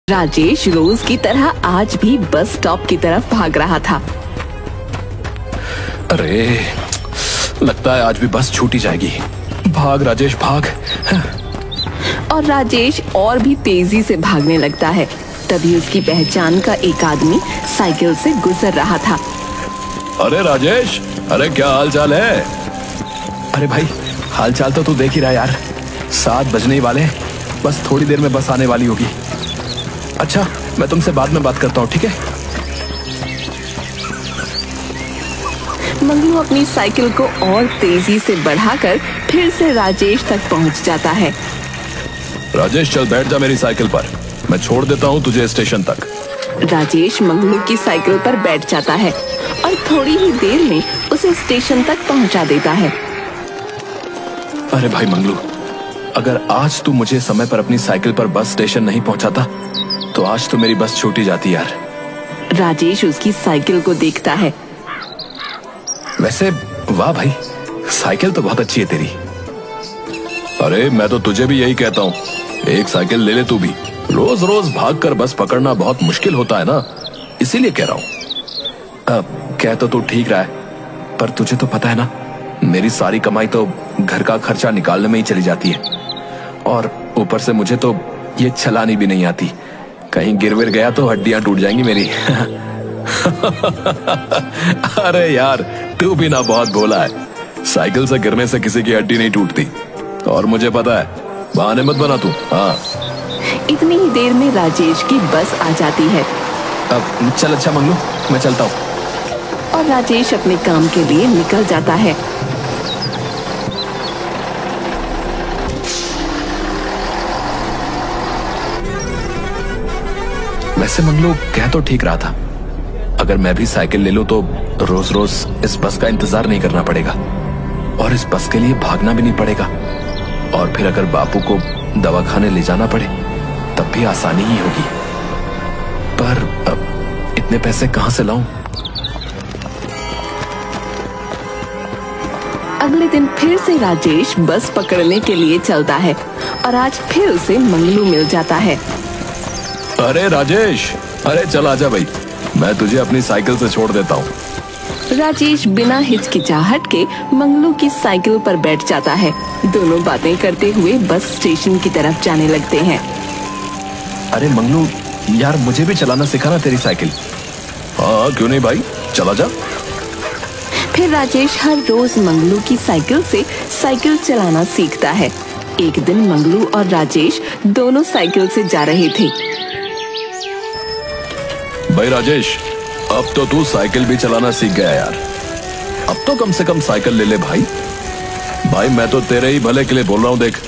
राजेश रोज की तरह आज भी बस स्टॉप की तरफ भाग रहा था। अरे लगता है आज भी बस छूटी जाएगी। भाग राजेश भाग। और राजेश और भी तेजी से भागने लगता है। तभी उसकी पहचान का एक आदमी साइकिल से गुजर रहा था। अरे राजेश, अरे क्या हाल चाल है? अरे भाई हाल चाल तो तू देख ही रहा यार, 7 बजने ही वाले हैं, बस थोड़ी देर में बस आने वाली होगी। अच्छा मैं तुमसे बाद में बात करता हूँ, ठीक है? मंगलू अपनी साइकिल को और तेजी से बढ़ाकर फिर से राजेश तक पहुँच जाता है। राजेश चल बैठ जा मेरी साइकिल पर, मैं छोड़ देता हूँ तुझे स्टेशन तक। राजेश मंगलू की साइकिल पर बैठ जाता है और थोड़ी ही देर में उसे स्टेशन तक पहुँचा देता है। अरे भाई मंगलू, अगर आज तू मुझे समय पर अपनी साइकिल पर बस स्टेशन नहीं पहुंचाता तो आज तो मेरी बस छूटी जाती यार। राजेश उसकी साइकिल को देखता है। वैसे वाह भाई, साइकिल तो बहुत अच्छी है तेरी। अरे मैं तो तुझे भी यही कहता हूँ, एक साइकिल ले ले तू भी। रोज रोज भागकर बस पकड़ना बहुत मुश्किल होता है ना, इसीलिए कह रहा हूँ। अब कह तो तू ठीक रहा है, पर तुझे तो पता है ना मेरी सारी कमाई तो घर का खर्चा निकालने में ही चली जाती है, और ऊपर से मुझे तो ये चलानी भी नहीं आती। कहीं गिर विर गया तो हड्डियां टूट जाएंगी मेरी। अरे यार तू भी ना बहुत भोला है, साइकिल से गिरने से किसी की हड्डी नहीं टूटती, और मुझे पता है, बहाने मत बना तू। हाँ इतनी ही देर में राजेश की बस आ जाती है। अब चल अच्छा मंगलू, मैं चलता हूँ। और राजेश अपने काम के लिए निकल जाता है। वैसे मंगलू कह तो ठीक रहा था, अगर मैं भी साइकिल ले लूं तो रोज रोज इस बस का इंतजार नहीं करना पड़ेगा, और इस बस के लिए भागना भी नहीं पड़ेगा, और फिर अगर बापू को दवाखाने ले जाना पड़े तब भी आसानी ही होगी। पर अब इतने पैसे कहां से लाऊं? अगले दिन फिर से राजेश बस पकड़ने के लिए चलता है और आज फिर उसे मंगलू मिल जाता है। अरे राजेश, अरे चल आजा भाई, मैं तुझे अपनी साइकिल से छोड़ देता हूँ। राजेश बिना हिचकिचाहट के मंगलू की साइकिल पर बैठ जाता है। दोनों बातें करते हुए बस स्टेशन की तरफ जाने लगते हैं। अरे मंगलू यार, मुझे भी चलाना सिखाना तेरी साइकिल। हाँ क्यों नहीं भाई, चला जा। फिर राजेश हर रोज मंगलू की साइकिल से साइकिल चलाना सीखता है। एक दिन मंगलू और राजेश दोनों साइकिल से जा रहे थे। भाई राजेश, अब तो तू साइकिल भी चलाना सीख गया यार, अब तो कम से कम साइकिल ले ले भाई। भाई मैं तो तेरे ही भले के लिए बोल रहा हूँ। देख,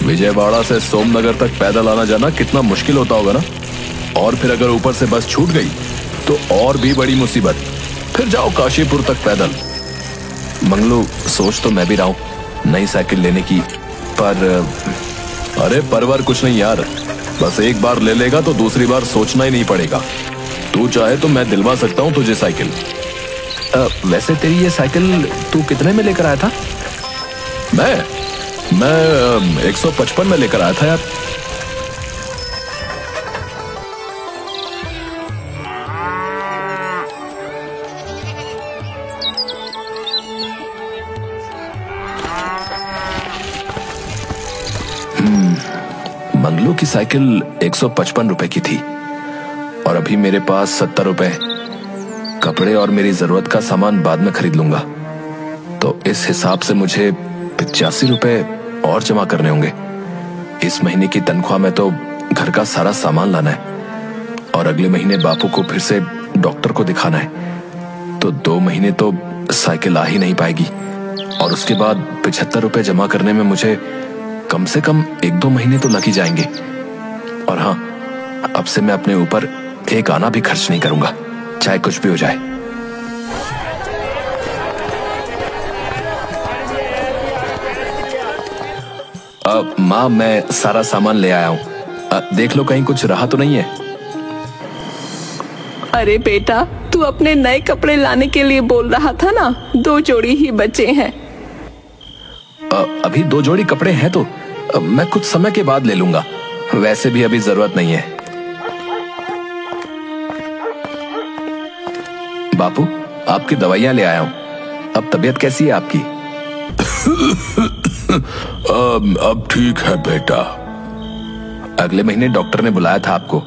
विजयवाड़ा से सोमनगर तक पैदल आना जाना कितना मुश्किल होता होगा ना, और फिर अगर ऊपर से बस छूट गई तो और भी बड़ी मुसीबत, फिर जाओ काशीपुर तक पैदल। मंगलू सोच तो मैं भी रहा हूँ नई साइकिल लेने की, पर अरे परवर कुछ नहीं यार, बस एक बार ले लेगा तो दूसरी बार सोचना ही नहीं पड़ेगा। तू चाहे तो मैं दिलवा सकता हूँ तुझे साइकिल। वैसे तेरी ये साइकिल तू कितने में लेकर आया था? मैं 155 में लेकर आया था यार। मंगलू की साइकिल 155 रुपए की थी, और अभी मेरे पास 70 रुपए। कपड़े और मेरी जरूरत का सामान बाद में खरीद लूंगा, तो इस हिसाब से मुझे 85 रुपए और जमा करने होंगे। इस महीने की तनख्वाह में तो घर का सारा सामान लाना है, और अगले महीने बापू को फिर से डॉक्टर को दिखाना है, तो 2 महीने तो साइकिल आ ही नहीं पाएगी। और उसके बाद 75 रुपए जमा करने में मुझे कम से कम 1-2 महीने तो लग ही जाएंगे। और हाँ, अब से मैं अपने ऊपर एक आना भी खर्च नहीं करूंगा, चाहे कुछ भी हो जाए। अब माँ, मैं सारा सामान ले आया हूँ, देख लो कहीं कुछ रहा तो नहीं है। अरे बेटा, तू अपने नए कपड़े लाने के लिए बोल रहा था ना, 2 जोड़ी ही बचे हैं। अभी 2 जोड़ी कपड़े हैं तो मैं कुछ समय के बाद ले लूंगा, वैसे भी अभी जरूरत नहीं है। बापू, आपकी दवाइयां ले आया हूं। अब तबीयत कैसी है आपकी? अब ठीक है बेटा। अगले महीने डॉक्टर ने बुलाया था आपको,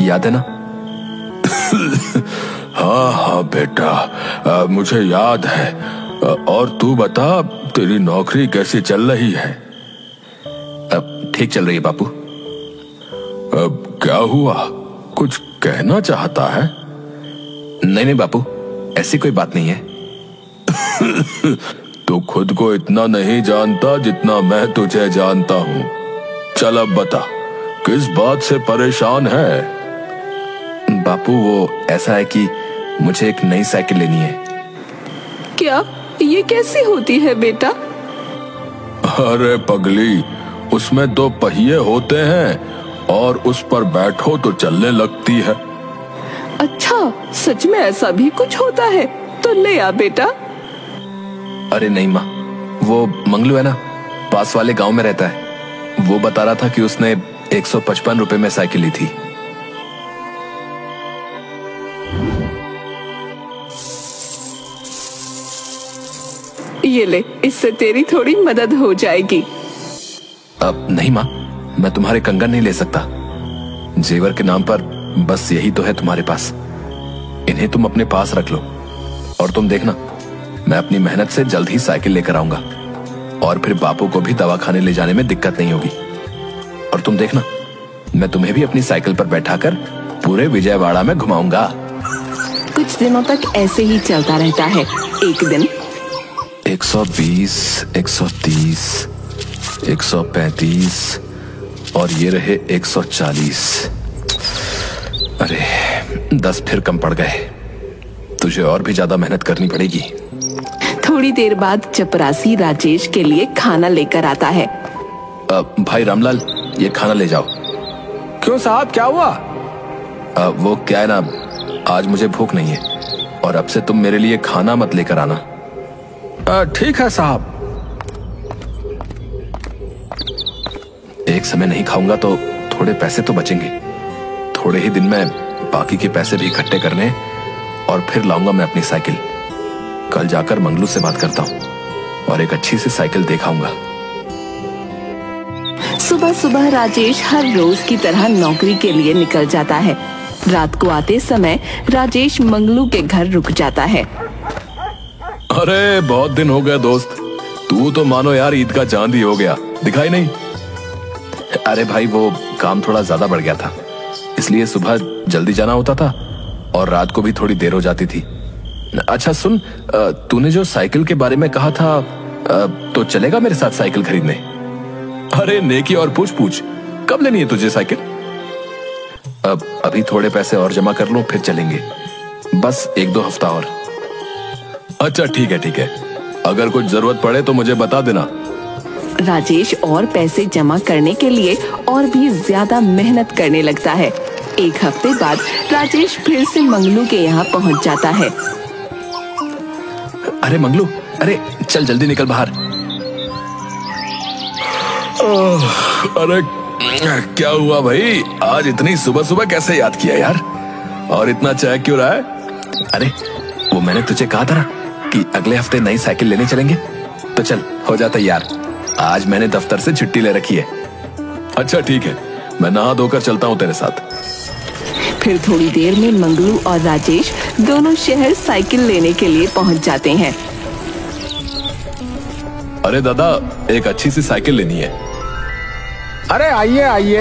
याद है ना? हाँ हाँ बेटा, मुझे याद है। और तू बता, तेरी नौकरी कैसी चल रही है? अब ठीक चल रही है बापू। अब क्या हुआ, कुछ कहना चाहता है? नहीं नहीं बापू, ऐसी कोई बात नहीं है। तू खुद को इतना नहीं जानता जितना मैं तुझे जानता हूँ। चल अब बता, किस बात से परेशान है? बापू वो ऐसा है कि मुझे एक नई साइकिल लेनी है। क्या ये कैसी होती है बेटा? अरे पगली, उसमें 2 पहिए होते हैं और उस पर बैठो तो चलने लगती है। अच्छा, सच में ऐसा भी कुछ होता है? तो ले आ बेटा। अरे नहीं माँ, वो मंगलू है ना, पास वाले गांव में रहता है। वो बता रहा था कि उसने 155 रुपए में साइकिल ली थी। ये ले, इससे तेरी थोड़ी मदद हो जाएगी। अब नहीं माँ, मैं तुम्हारे कंगन नहीं ले सकता। जेवर के नाम पर बस यही तो है तुम्हारे पास। इन्हें तुम अपने पास रख लो और तुम देखना, मैं अपनी मेहनत से जल्द ही साइकिल लेकर आऊंगा और फिर बापू को भी दवाखाने ले जाने में दिक्कत नहीं होगी। और तुम देखना, मैं तुम्हें भी अपनी साइकिल पर बैठाकर पूरे विजयवाड़ा में घुमाऊंगा। कुछ दिनों तक ऐसे ही चलता रहता है। एक दिन 120, 130, 135 और ये रहे 140। अरे 10 फिर कम पड़ गए। तुझे और भी ज्यादा मेहनत करनी पड़ेगी। थोड़ी देर बाद चपरासी राजेश के लिए खाना लेकर आता है। भाई रामलाल, ये खाना ले जाओ। क्यों साहब, क्या हुआ? वो क्या है ना, आज मुझे भूख नहीं है और अब से तुम मेरे लिए खाना मत लेकर आना। ठीक है साहब। एक समय नहीं खाऊंगा तो थोड़े पैसे तो बचेंगे। थोड़े ही दिन में बाकी के पैसे भी इकट्ठे करने और फिर लाऊंगा मैं अपनी साइकिल। कल जाकर मंगलू से बात करता हूँ और एक अच्छी सी साइकिल दिखाऊंगा। सुबह सुबह राजेश हर रोज की तरह नौकरी के लिए निकल जाता है। रात को आते समय राजेश मंगलू के घर रुक जाता है। अरे बहुत दिन हो गए दोस्त, तू तो मानो यार ईद का चांद ही हो गया, दिखाई नहीं। अरे भाई वो काम थोड़ा ज्यादा बढ़ गया था, इसलिए सुबह जल्दी जाना होता था और रात को भी थोड़ी देर हो जाती थी। अच्छा सुन, तूने जो साइकिल के बारे में कहा था, तो चलेगा मेरे साथ साइकिल खरीदने? अरे नेकी और पूछ पूछ, कब लेनी है तुझे साइकिल? अब अभी थोड़े पैसे और जमा कर लूं फिर चलेंगे, बस 1-2 हफ्ता और। अच्छा ठीक है ठीक है, अगर कुछ जरूरत पड़े तो मुझे बता देना। राजेश और पैसे जमा करने के लिए और भी ज्यादा मेहनत करने लगता है। 1 हफ्ते बाद राजेश फिर से मंगलू के यहाँ पहुँच जाता है। अरे मंगलू, अरे चल जल्दी निकल बाहर। अरे क्या हुआ भाई, आज इतनी सुबह सुबह कैसे याद किया यार? और इतना चाय क्यों रहा है? अरे वो मैंने तुझे कहा था ना कि अगले हफ्ते नई साइकिल लेने चलेंगे, तो चल हो जा तैयार। आज मैंने दफ्तर से छुट्टी ले रखी है। अच्छा ठीक है, मैं नहा धोकर चलता हूँ तेरे साथ। फिर थोड़ी देर में मंगलू और राजेश दोनों शहर साइकिल लेने के लिए पहुंच जाते हैं। अरे दादा, एक अच्छी सी साइकिल लेनी है। अरे आइए आइए,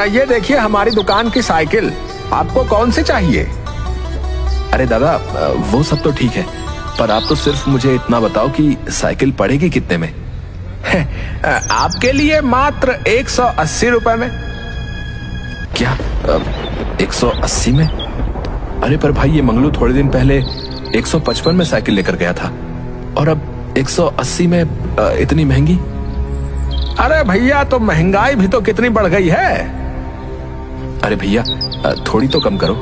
ये देखिए हमारी दुकान की साइकिल, आपको कौन सी चाहिए? अरे दादा, वो सब तो ठीक है, पर आप तो सिर्फ मुझे इतना बताओ कि साइकिल पड़ेगी कितने में? आपके लिए मात्र 180 रुपए में। क्या 180 में? अरे पर भाई, ये मंगलू थोड़े दिन पहले 155 में साइकिल लेकर गया था और अब 180 में इतनी महंगी? अरे भैया, तो महंगाई भी तो कितनी बढ़ गई है। अरे भैया, थोड़ी तो कम करो।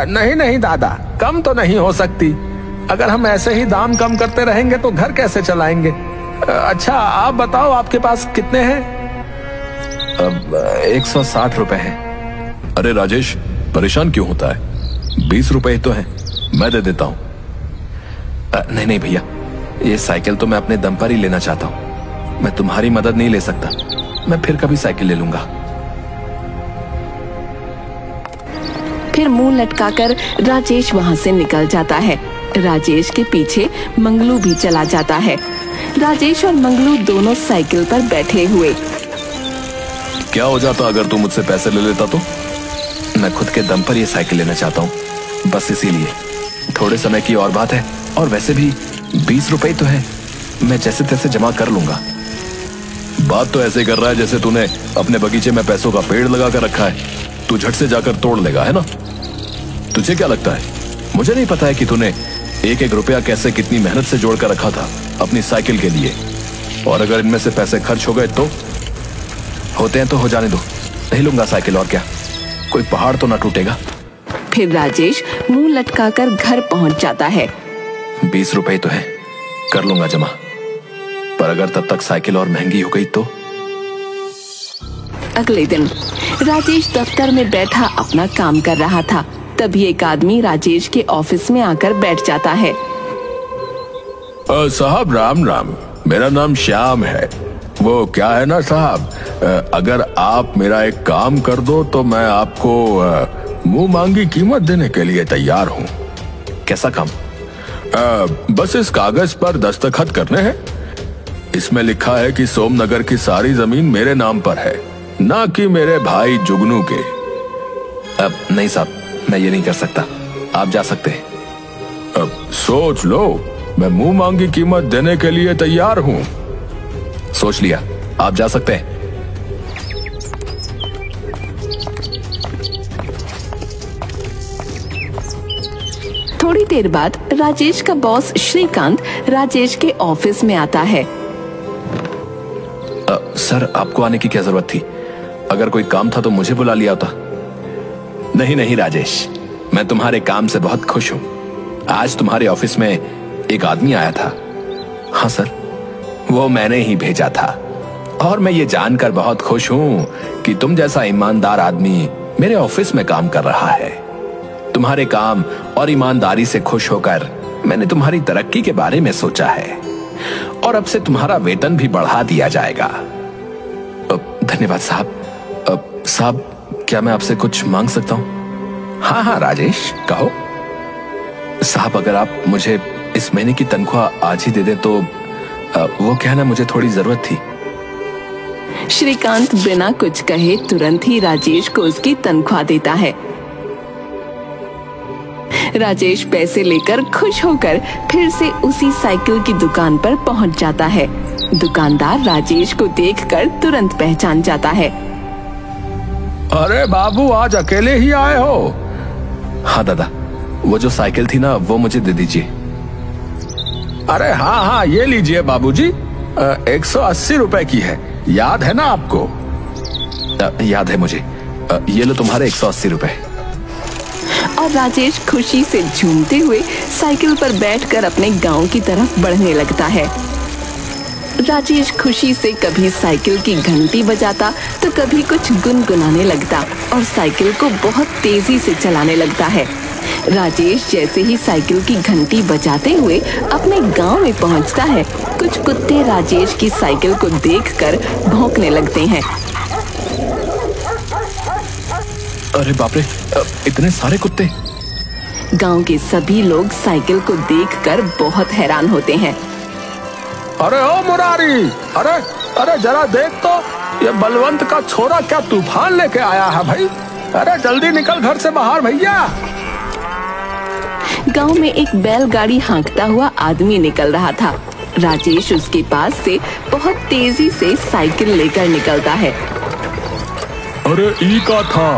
नहीं नहीं दादा, कम तो नहीं हो सकती। अगर हम ऐसे ही दाम कम करते रहेंगे तो घर कैसे चलाएंगे? अच्छा आप बताओ, आपके पास कितने हैं? अब 160 रुपए हैं। अरे राजेश, परेशान क्यों होता है? 20 रुपए ही तो है। मैं दे देता हूं। नहीं नहीं भैया, ये साइकिल तो मैं अपने दम पर ही लेना चाहता हूं। मैं तुम्हारी मदद नहीं ले सकता। मैं फिर कभी साइकिल ले लूंगा। फिर मुंह लटकाकर राजेश वहां से निकल जाता है। राजेश के पीछे मंगलू भी चला जाता है। राजेश और मंगलू दोनों साइकिल पर बैठे हुए। क्या हो जाता अगर तू मुझसे पैसे ले लेता तो? मैं खुद के दम पर ये साइकिल लेना चाहता हूँ, बस इसीलिए। थोड़े समय की और बात है, और वैसे भी 20 रुपए तो है, मैं जैसे तैसे जमा कर लूंगा। बात तो ऐसे कर रहा है जैसे तूने अपने बगीचे में पैसों का पेड़ लगा कर रखा है। तू झट से जाकर तोड़ लेगा, है ना? तुझे क्या लगता है मुझे नहीं पता है कि तूने एक एक रुपया कैसे कितनी मेहनत से जोड़ कर रखा था अपनी साइकिल के लिए? और अगर इनमें से पैसे खर्च हो गए तो? होते हैं तो हो जाने दो, नहीं लूंगा साइकिल। और क्या, कोई पहाड़ तो ना टूटेगा। फिर राजेश मुंह लटकाकर घर पहुंच जाता है। 20 रुपए तो है, कर लूंगा जमा। पर अगर तब तक साइकिल और महंगी हो गई तो? अगले दिन राजेश दफ्तर में बैठा अपना काम कर रहा था। तभी एक आदमी राजेश के ऑफिस में आकर बैठ जाता है। साहब राम राम, मेरा नाम श्याम है। वो क्या है ना साहब, अगर आप मेरा एक काम कर दो तो मैं आपको मुंह मांगी कीमत देने के लिए तैयार हूँ। कैसा काम? बस इस कागज पर दस्तखत करने हैं। इसमें लिखा है कि सोमनगर की सारी जमीन मेरे नाम पर है, ना कि मेरे भाई जुगनू के। अब नहीं साहब, मैं ये नहीं कर सकता। आप जा सकते हैं। अब सोच लो, मैं मुंह मांगी कीमत देने के लिए तैयार हूँ। सोच लिया, आप जा सकते हैं। थोड़ी देर बाद राजेश का बॉस श्रीकांत राजेश के ऑफिस में आता है। सर, आपको आने की क्या जरूरत थी? अगर कोई काम था तो मुझे बुला लिया होता। नहीं नहीं राजेश, मैं तुम्हारे काम से बहुत खुश हूं। आज तुम्हारे ऑफिस में एक आदमी आया था। हाँ सर, वो मैंने ही भेजा था। और मैं ये जानकर बहुत खुश हूं कि तुम जैसा ईमानदार आदमी मेरे ऑफिस में काम कर रहा है। तुम्हारे काम और ईमानदारी से खुश होकर मैंने तुम्हारी तरक्की के बारे में सोचा है, और अब से तुम्हारा वेतन भी बढ़ा दिया जाएगा। धन्यवाद साहब। साहब, क्या मैं आपसे कुछ मांग सकता हूँ? हाँ हाँ राजेश, कहो। साहब, अगर आप मुझे इस महीने की तनख्वाह आज ही दे दें तो वो क्या ना, मुझे थोड़ी जरूरत थी। श्रीकांत बिना कुछ कहे तुरंत ही राजेश को उसकी तनख्वाह देता है। राजेश पैसे लेकर खुश होकर फिर से उसी साइकिल की दुकान पर पहुंच जाता है। दुकानदार राजेश को देखकर तुरंत पहचान जाता है। अरे बाबू, आज अकेले ही आए हो? हाँ दादा, वो जो साइकिल थी ना, वो मुझे दे दीजिए। अरे हाँ हाँ, ये लीजिए बाबूजी, 180 रुपए की है। याद है ना आपको? याद है मुझे। ये लो तुम्हारे 180 रुपए। और राजेश खुशी से झूमते हुए साइकिल पर बैठकर अपने गांव की तरफ बढ़ने लगता है। राजेश खुशी से कभी साइकिल की घंटी बजाता तो कभी कुछ गुनगुनाने लगता और साइकिल को बहुत तेजी से चलाने लगता है। राजेश जैसे ही साइकिल की घंटी बजाते हुए अपने गांव में पहुंचता है, कुछ कुत्ते राजेश की साइकिल को देखकर भौंकने लगते हैं। अरे बाप रे, इतने सारे कुत्ते! गांव के सभी लोग साइकिल को देखकर बहुत हैरान होते हैं। अरे ओ मुरारी, अरे अरे जरा देख तो, ये बलवंत का छोरा क्या तूफान लेके आया है भाई। अरे जल्दी निकल घर से बाहर भैया। गांव में एक बैलगाड़ी हाँकता हुआ आदमी निकल रहा था। राजेश उसके पास से बहुत तेजी से साइकिल लेकर निकलता है। अरे ई का था।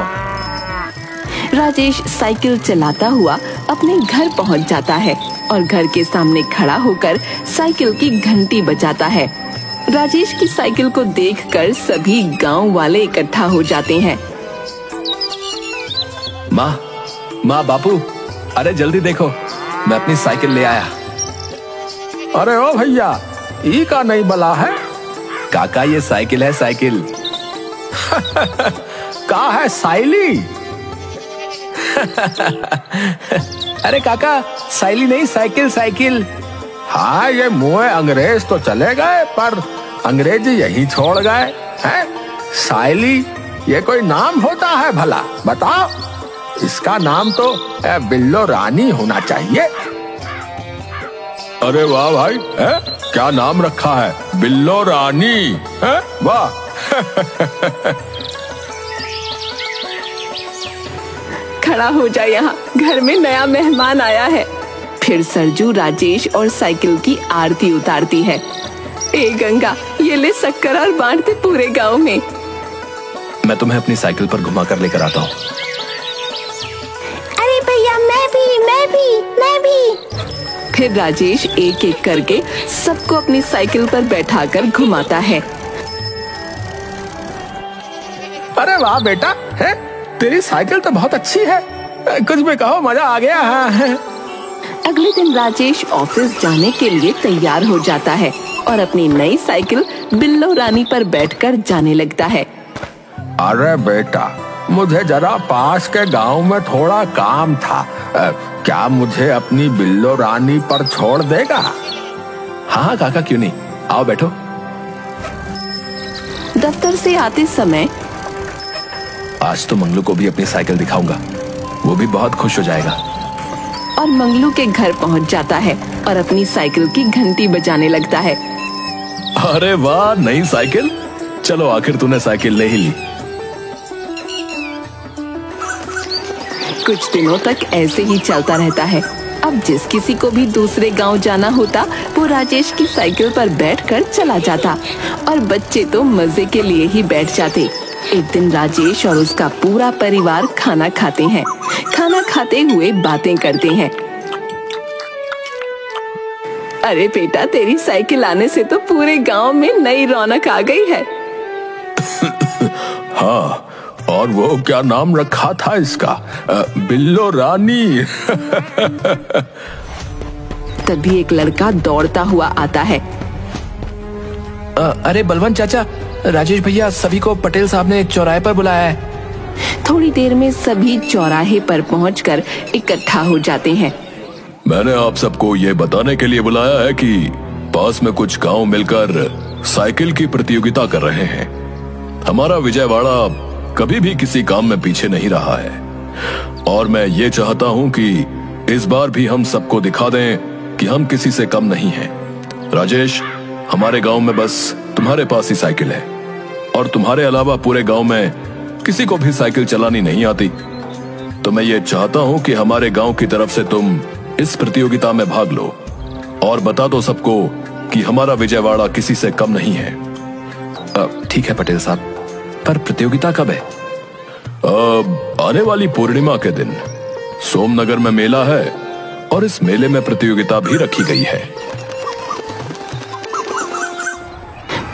राजेश साइकिल चलाता हुआ अपने घर पहुंच जाता है और घर के सामने खड़ा होकर साइकिल की घंटी बजाता है। राजेश की साइकिल को देखकर सभी गांव वाले इकट्ठा हो जाते हैं। माँ, बापू, अरे जल्दी देखो, मैं अपनी साइकिल ले आया। अरे ओ भैया, ई का नहीं बला है? काका, ये साइकिल है, साइकिल। का है साइली? अरे काका, साइली नहीं, साइकिल साइकिल। हाँ, ये मुँह अंग्रेज तो चले गए, पर अंग्रेजी यही छोड़ गए हैं। साइली ये कोई नाम होता है भला? बताओ, इसका नाम तो बिल्लो रानी होना चाहिए। अरे वाह भाई, है? क्या नाम रखा है, बिल्लो रानी, है? वाह। खड़ा हो जा, यहाँ घर में नया मेहमान आया है। फिर सरजू राजेश और साइकिल की आरती उतारती है। ए गंगा, ये ले शक्कर और बांटते पूरे गांव में। मैं तुम्हें अपनी साइकिल पर घुमा कर लेकर आता हूँ। अरे भैया, मैं भी। फिर राजेश एक एक करके सबको अपनी साइकिल पर बैठाकर घुमाता है। अरे वाह बेटा, है? तेरी साइकिल तो बहुत अच्छी है, कुछ भी कहो, मजा आ गया। हाँ। अगले दिन राजेश ऑफिस जाने के लिए तैयार हो जाता है और अपनी नई साइकिल बिल्लो रानी पर बैठकर जाने लगता है। अरे बेटा, मुझे जरा पास के गांव में थोड़ा काम था, क्या मुझे अपनी बिल्लो रानी पर छोड़ देगा? हाँ काका, क्यों नहीं, आओ बैठो। दफ्तर से आते समय आज तो मंगलू को भी अपनी साइकिल दिखाऊंगा, वो भी बहुत खुश हो जाएगा। और मंगलू के घर पहुंच जाता है और अपनी साइकिल की घंटी बजाने लगता है। अरे वाह, नई साइकिल, चलो आखिर तूने साइकिल ले ही ली। कुछ दिनों तक ऐसे ही चलता रहता है। अब जिस किसी को भी दूसरे गांव जाना होता, वो राजेश की साइकिल पर बैठकर चला जाता और बच्चे तो मजे के लिए ही बैठ जाते। एक दिन राजेश और उसका पूरा परिवार खाना खाते हैं। खाना खाते हुए बातें करते हैं। अरे बेटा, तेरी साइकिल आने से तो पूरे गांव में नई रौनक आ गई है। हाँ, और वो क्या नाम रखा था इसका, बिल्लो रानी। तभी एक लड़का दौड़ता हुआ आता है। अरे बलवंत चाचा, राजेश भैया सभी को पटेल साहब ने चौराहे पर बुलाया है। थोड़ी देर में सभी चौराहे पर पहुंचकर इकट्ठा हो जाते हैं। मैंने आप सबको ये बताने के लिए बुलाया है कि पास में कुछ गांव मिलकर साइकिल की प्रतियोगिता कर रहे हैं। हमारा विजयवाड़ा कभी भी किसी काम में पीछे नहीं रहा है और मैं ये चाहता हूं कि इस बार भी हम सबको दिखा दें कि हम किसी से कम नहीं हैं। राजेश, हमारे गांव में बस तुम्हारे पास ही साइकिल है और तुम्हारे अलावा पूरे गांव में किसी को भी साइकिल चलानी नहीं आती, तो मैं ये चाहता हूं कि हमारे गांव की तरफ से तुम इस प्रतियोगिता में भाग लो और बता दो सबको कि हमारा विजयवाड़ा किसी से कम नहीं है। ठीक है पटेल साहब, पर प्रतियोगिता कब है? आने वाली पूर्णिमा के दिन सोमनगर में मेला है और इस मेले में प्रतियोगिता भी रखी गई है।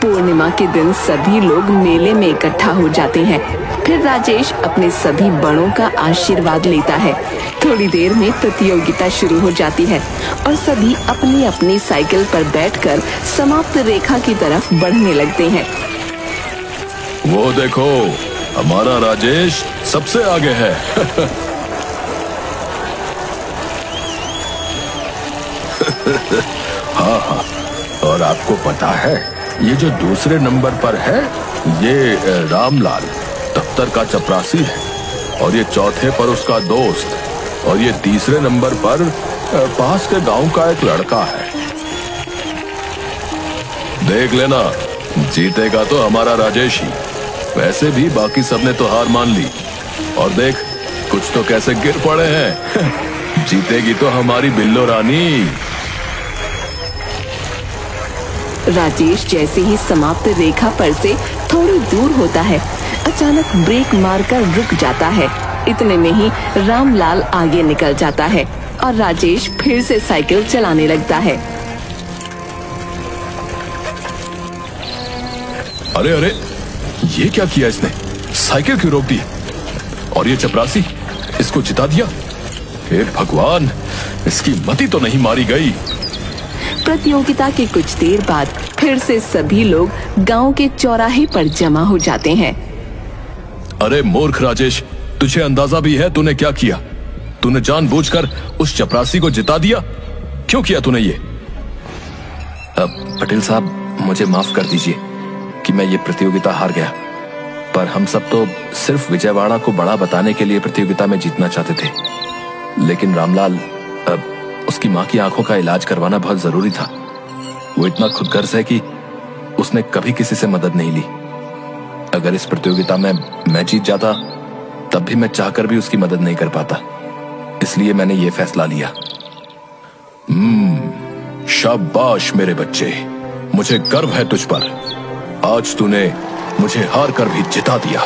पूर्णिमा के दिन सभी लोग मेले में इकट्ठा हो जाते हैं। फिर राजेश अपने सभी बड़ों का आशीर्वाद लेता है। थोड़ी देर में प्रतियोगिता शुरू हो जाती है और सभी अपनी अपनी साइकिल पर बैठकर समाप्त रेखा की तरफ बढ़ने लगते हैं। वो देखो, हमारा राजेश सबसे आगे है। हाँ, और आपको पता है, ये जो दूसरे नंबर पर है, ये रामलाल दफ्तर का चपरासी है और ये चौथे पर उसका दोस्त और ये तीसरे नंबर पर पास के गांव का एक लड़का है। देख लेना, जीतेगा तो हमारा राजेश ही। वैसे भी बाकी सबने तो हार मान ली और देख, कुछ तो कैसे गिर पड़े हैं। जीतेगी तो हमारी बिल्लो रानी। राजेश जैसे ही समाप्त रेखा पर से थोड़ी दूर होता है, अचानक ब्रेक मारकर रुक जाता है। इतने में ही रामलाल आगे निकल जाता है और राजेश फिर से साइकिल चलाने लगता है। अरे अरे, ये क्या किया इसने? साइकिल क्यों रोक दी? और ये चपरासी, इसको जिता दिया? हे भगवान, इसकी मति तो नहीं मारी गई। प्रतियोगिता के कुछ देर बाद फिर से सभी लोग गांव के चौराहे पर जमा हो जाते हैं। अरे मूर्ख राजेश, तुझे अंदाजा भी है तूने क्या किया? तूने जानबूझकर उस चपरासी को जिता दिया। क्यों किया तूने ये? पटेल साहब, मुझे माफ कर दीजिए कि मैं ये प्रतियोगिता हार गया, पर हम सब तो सिर्फ विजयवाड़ा को बड़ा बताने के लिए प्रतियोगिता में जीतना चाहते थे। लेकिन रामलाल, उसकी माँ की आंखों का इलाज करवाना बहुत जरूरी था। वो इतना खुदगर्ज है कि उसने कभी किसी से मदद नहीं ली। अगर इस प्रतियोगिता में मैं जीत जाता तब भी मैं चाहकर भी उसकी मदद नहीं कर पाता। इसलिए मैंने ये फैसला लिया। शाबाश मेरे बच्चे, मुझे गर्व है तुझ पर। आज तूने मुझे हार कर भी जिता दिया।